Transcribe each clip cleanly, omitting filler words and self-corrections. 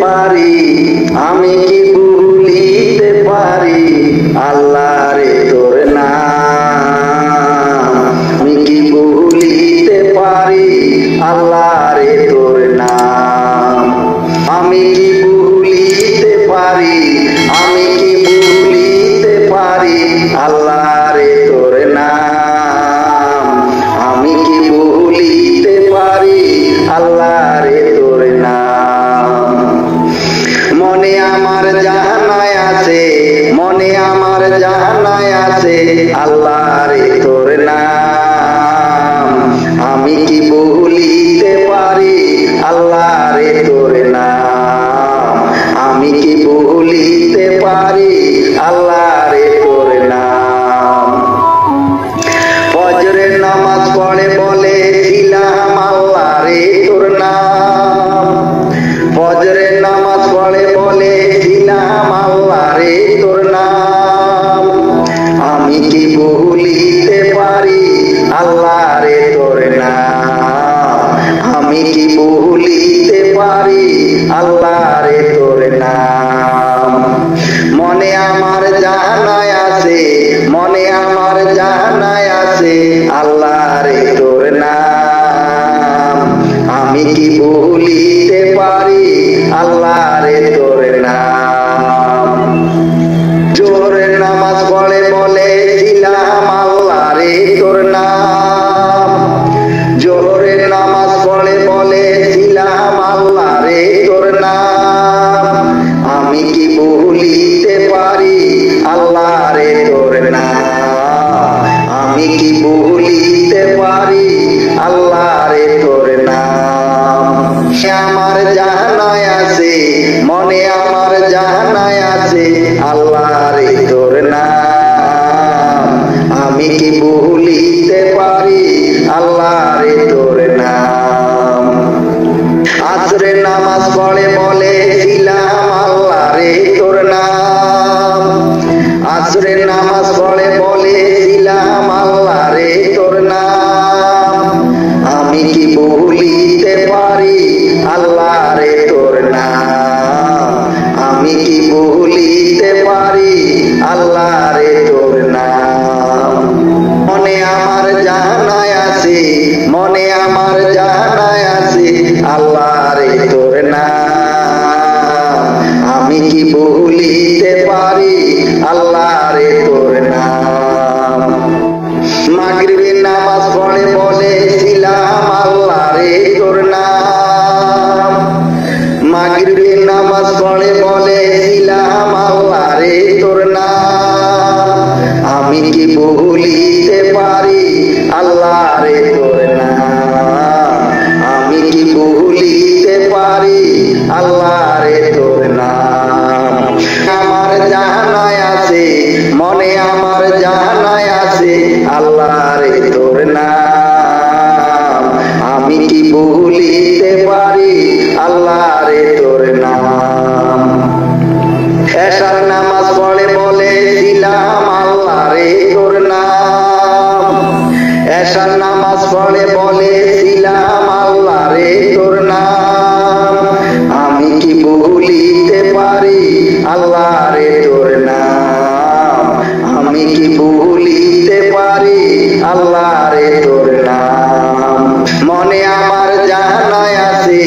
পারি, আমি কি ভুলিতে পারি আল্লাহ রে তোর নাম। আমি কি ভুলিতে পারি আল্লাহ রে তোর নাম। আমি কি ভুলিতে পারি, আমি কি ভুলিতে পারি আল্লাহ রে তোর নাম। আমি কি ভুলিতে পারি আল্লাহ রে তোর নাম। মনে আমার জানায় আছে, মনে আমার জানায় আছে আল্লাহ রে তোর নাম। আমি কি ভুলিতে পারি আল্লাহ রে তোর নাম। আমি কি ভুলিতে পারি আল্লাহ রে তোর নাম। ফজরের নামাজ পড়ে বলে ছিলাম আল্লাহ রে তোর নাম। ফজরের নামাজ পড়ে বলে ছিলাম আল্লাহ রে তোর নাম। আমি কি ভুলিতে পারি আল্লাহ রে তোর নাম। আমি কি ভুলিতে পারি আল্লাহ রে তোর নাম। মনে আমার জানায় আছে, মনে আমার জানায় আছে আল্লাহ রে তোর নাম। আমি কি ভুলিতে পারি আল্লাহ রে তোর নাম। জোহরের নামাজ পড়ে বলে ছিলাম আল্লাহ রে তোর নাম। জোহরের নামাজ পড়ে বলে ছিলাম আল্লাহ রে তোর নাম। আমি কি ভুলিতে পারি আল্লাহ রে তোর নাম। আমি কি ভুলিতে পারি আল্লাহ রে তোর নাম। আমার জানায় আছে, মনে আমার জানায় আছে আল্লাহ রে তোর নাম। আমি কি ভুলিতে পারি আল্লাহ রে তোর নাম। আসরের নামাজ পড়ে বলে ছিলাম আল্লাহ রে তোর নাম। আসরের নামাজ পড়ে বলে ছিলাম আল্লাহ রে তোর নাম। আমি কি ভুলিতে পারি আল্লাহ রে তোর নাম। আমি কি ভুলিতে পারি আল্লাহ রে তোর নাম। মনে আমার জানায় আছে, মনে আমার জানায় আছে আল্লাহ রে তোর নাম। আমি কি ভুলিতে পারি আল্লাহ রে তোর নাম। মাগরিবের নামাজ পড়ে বলে ছিলাম আল্লাহ রে তোর নাম। মাগরিবের নামাজ পড়ে বলে ছিলাম আল্লাহ রে তোর নাম। আমি কি ভুলিতে পারি আল্লাহ রে তোর নাম। আমি কি ভুলিতে পারি আল্লাহ রে তোর নাম। আমার জানায় আছে, মনে আমার জানায় আছে আল্লাহ রে তোর নাম। আমি কি ভুলিতে পারি আল্লাহ রে তোর নাম। এশার নামাজ পড়ে বলে ছিলাম আল্লাহ রে তোর নাম। এশার নামাজ পড়ে বলে ছিলাম আল্লাহ রে তোর নাম। আমি কি ভুলিতে পারি আল্লাহ রে তোর নাম। আমি কি ভুলিতে পারি আল্লাহ রে তোর নাম। মনে আমার জানায় আছে,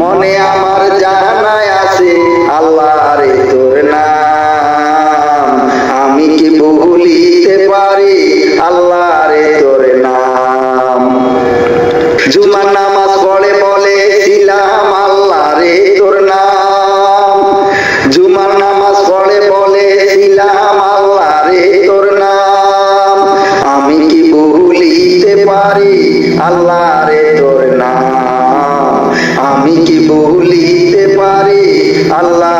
মনে আমার জানায় আছে আল্লাহ রে তোর নাম। আমি কি ভুলিতে পারি আল্লাহ রে তোর নাম। জুমার নামাজ পড়ে বলে ছিলাম আল্লাহ রে তোর নাম। জুমার নামাজ পড়ে বলে ছিলাম আল্লাহ রে তোর নাম। আমি কি ভুলিতে পারি আল্লাহ রে তোর নাম। আমি কি ভুলিতে পারি আল্লাহ